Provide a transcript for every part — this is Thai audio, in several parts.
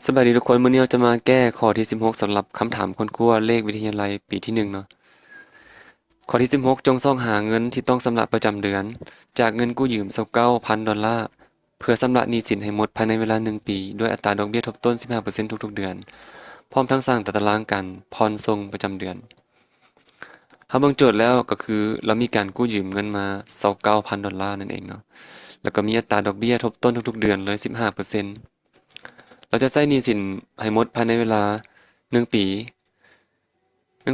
สวัสดีทุกคนมื้อนี้เราจะมาแก้ข้อที่16สำหรับคำถามค้นคว้าเลขวิทยาลัยปีที่1เนาะข้อที่16จงส่องหาเงินที่ต้องชำระประจำเดือนจากเงินกู้ยืม29,000 ดอลลาร์เพื่อชำระหนี้สินให้หมดภายในเวลา1ปีด้วยอัตราดอกเบี้ยทบต้น15%ทุกๆเดือนพร้อมทั้งสร้างตารางการผ่อนส่งประจำเดือนถ้าเบิ่งโจทย์แล้วก็คือเรามีการกู้ยืมเงินมา29,000 ดอลลาร์นั่นเองเนาะแล้วก็มีอัตราดอกเบี้ยทบต้นทุกๆเดือนเลย15%เราจะใช้หนี้สินให้หมดภายในเวลา1ปี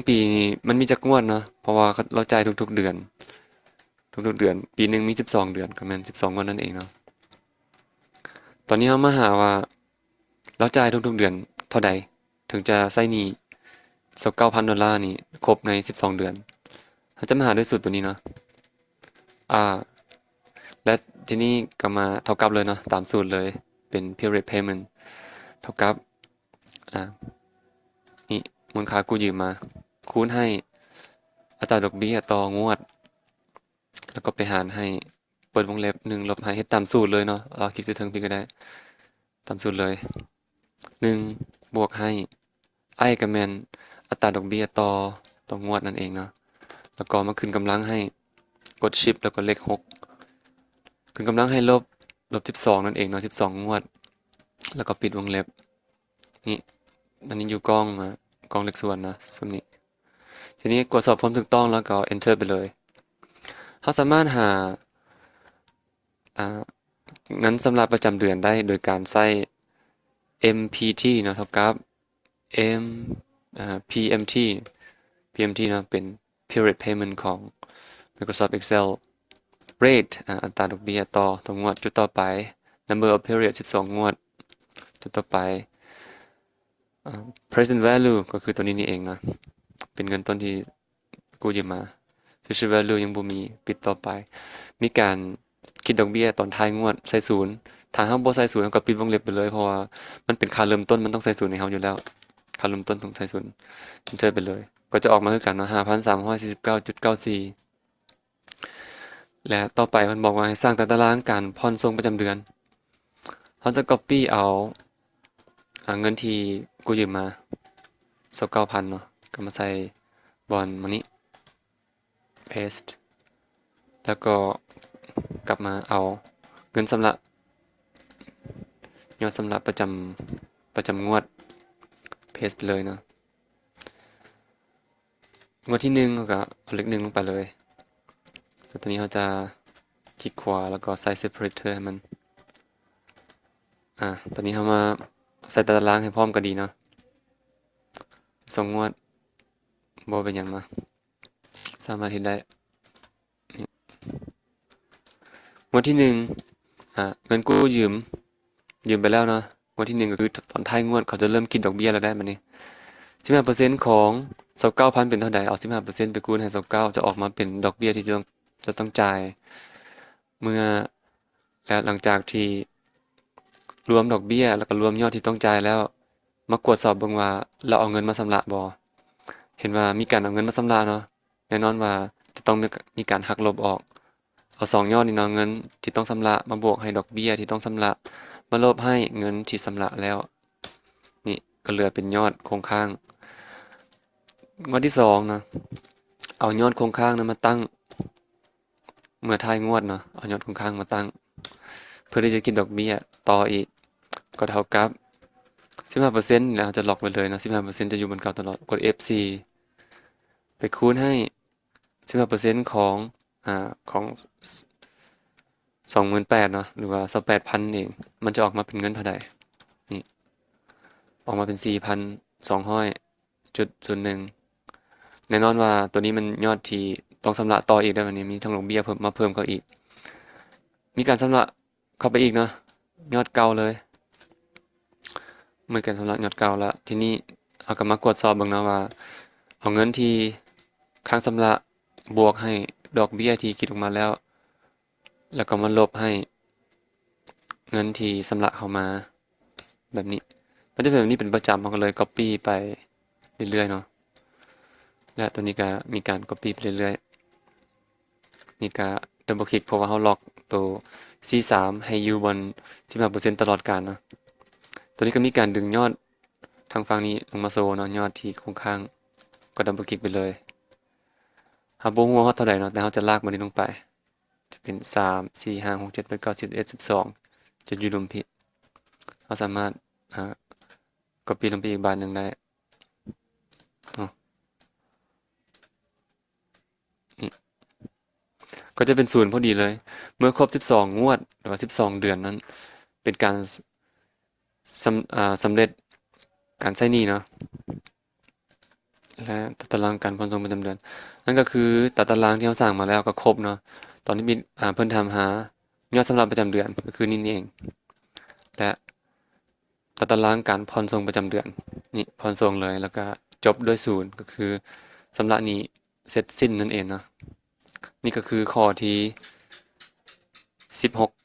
ปีนี้มันมีจักงวดเนาะเพราะว่าเราจ่ายทุกๆเดือนทุกๆเดือนปีหนึ่งมี12เดือนก็แม่น12งวดนั่นเองเนาะตอนนี้เรามาหาว่าเราจ่ายทุกๆเดือนเท่าใดถึงจะใช้หนี้29,000 ดอลลาร์นี่ครบใน12เดือนเราจะมาหาด้วยสูตรตัวนี้เนาะอ่าและทีนี้ก็มาเท่ากับเลยเนาะตามสูตรเลยเป็น period payment เท่ากับอ่านี่มูลค่ากู้ยืมมาคูณให้อัตราดอกเบี้ยต่องวด แล้วก็ไปหารให้เปิดวงเล็บ1ลบให้เฮ็ดตามสูตรเลยเนาะเราคลิกสิถึงพี่ก็ได้ตามสูตรเลย1บวกให้ i ก็แม่นอัตราดอกเบี้ยต่องวดนั่นเองเนาะแล้วก็มาขึ้นกำลังให้กด Shift แล้วก็เลข6ขึ้นกำลังให้ลบ12นั่นเองเนาะ12งวดแล้วก็ปิดวงเล็บนี่อันนี้อยู่กล้องเลขส่วนนะส่วนนี้ทีนี้กดสอบความถูกต้องแล้วก็ enter ไปเลยเราสามารถหาอ่า งั้นสำหรับประจำเดือนได้โดยการใช้ MPT เนาะเท่ากับ M PMT PMT เนาะเป็น period payment ของ Microsoft Excel rate อัตราดอกเบี้ยต่องวดจุดต่อไป number of period 12งวดจุดต่อไปpresent value ก็คือตัวนี้นี่เองนะเป็นเงินต้นที่กู้ยืมมา future value ยังบ่มีปิดต่อไปมีการคิดดอกเบี้ยตอนท้ายงวดใส่ศูนย์ถ้าเราบ่ใส่ศูนย์เราก็ปิดวงเล็บไปเลยเพราะว่ามันเป็นค่าเริ่มต้นมันต้องใส่ศูนย์ให้เราอยู่แล้วค่าเริ่มต้นต้องใส่ศูนย์เจอไปเลยก็จะออกมาคือกันเนาะ5,349.94และต่อไปมันบอกว่าให้สร้างตารางการผ่อนส่งประจำเดือนเราจะ copy เอาเงินที่กู้ยืมมา29,000เนาะก็มาใส่บอนมานี้ paste แล้วก็กลับมาเอาเงินสำหรับยอดสำหรับประจำงวด paste ไปเลยเนาะงวดที่1ก็เอาเลข1ลงไปเลยแต่ตอนนี้เราจะคลิกขวาแล้วก็ใส่ separator ให้มันตอนนี้เรามาใส่ตารางให้พร้อมก็ดีเนาะ2งวดบ่เป็นหยังเนาะสามารถเห็นได้งวดที่1เงินกู้ยืมไปแล้วเนาะงวดที่1ก็คือตอนท้ายงวดเขาจะเริ่มคิดดอกเบี้ยแล้วได้บัดนี้15%ของ29,000เป็นเท่าใดเอา15%ไปคูณให้29จะออกมาเป็นดอกเบี้ยที่จะต้องจ่ายเมื่อและหลังจากที่รวมดอกเบี้ยแล้วก็รวมยอดที่ต้องจ่ายแล้วมากวดสอบเบิ่งว่าเราเอาเงินมาชำระบ่เห็นว่ามีการเอาเงินมาชำระเนาะแน่นอนว่าจะต้องมีการหักลบออกเอา2ยอดนี่เนาะเงินที่ต้องชำระมาบวกให้ดอกเบี้ยที่ต้องชำระมาลบให้เงินที่ชำระแล้วนี่ก็เหลือเป็นยอดคงค้างงวดที่2นะเอายอดคงค้างนั้นมาตั้งเมื่อท้ายงวดเนาะเอายอดคงค้างมาตั้งเพื่อที่จะคิดดอกเบี้ยต่ออีกก็เท่ากับ15%แล้วจะล็อกไว้เลยนะ15%จะอยู่บนเก่าตลอดกด F4 ไปคูณให้15%ของ28,000เนาะหรือว่า28,000เองมันจะออกมาเป็นเงินเท่าใดนี่ออกมาเป็น 4,200.01 แน่นอนว่าตัวนี้มันยอดที่ต้องชำระต่ออีกได้วันนี้มีทั้งดอกเบี้ยเพิ่มเข้าอีกมีการชำระเข้าไปอีกเนาะยอดเก่าเลยเหมือนกันสำหรับยอดเก่าแล้วทีนี้เอากลับมากดสอบเบิ่งนะว่าเอาเงินที่ค้างชำระบวกให้ดอกเบี้ยที่คิดออกมาแล้วก็มาลบให้เงินที่ชำระเข้ามาแบบนี้มันจะเป็นแบบนี้เป็นประจำเราก็เลย copy ไปเรื่อยๆเนาะและตัวนี้ก็มีการ copy ไปเรื่อยๆนี่ก็ดับเบิลคลิกเพราะว่าเราล็อกตัว C3 ให้อยู่บน15%ตลอดกาลเนาะ ตัวนี้ก็มีการดึงยอดทางฝั่งนี้ลงมาโซเนาะยอดที่คงข้างก็ดับเบิลคลิกไปเลยหาบ่ฮู้ว่าเท่าใดเนาะแต่เราจะลากมันนี้ลงไปจะเป็น3 4 5 6 7 8 9 10 11 12จะอยู่ตรงพี่เราสามารถcopy ลงไปอีกบานหนึงได้อ๋อนี่ก็จะเป็นศูนย์พอดีเลย เมื่อครบ12งวดหรือว่า12เดือนนั้นเป็นการสำเร็จการใช้หนี้เนาะและตัดตารางการผ่อนส่งประจำเดือนนั่นก็คือตัดตารางที่เราสร้างมาแล้วก็ครบเนาะตอนนี้มีเพิ่นถามหายอดสำหรับประจำเดือนก็คือนี่เองและตัดตารางการผ่อนส่งประจำเดือนนี่ผ่อนส่งเลยแล้วก็จบด้วยศูนย์ก็คือชำระหนี้เสร็จสิ้นนั่นเองเนาะนี่ก็คือข้อที่16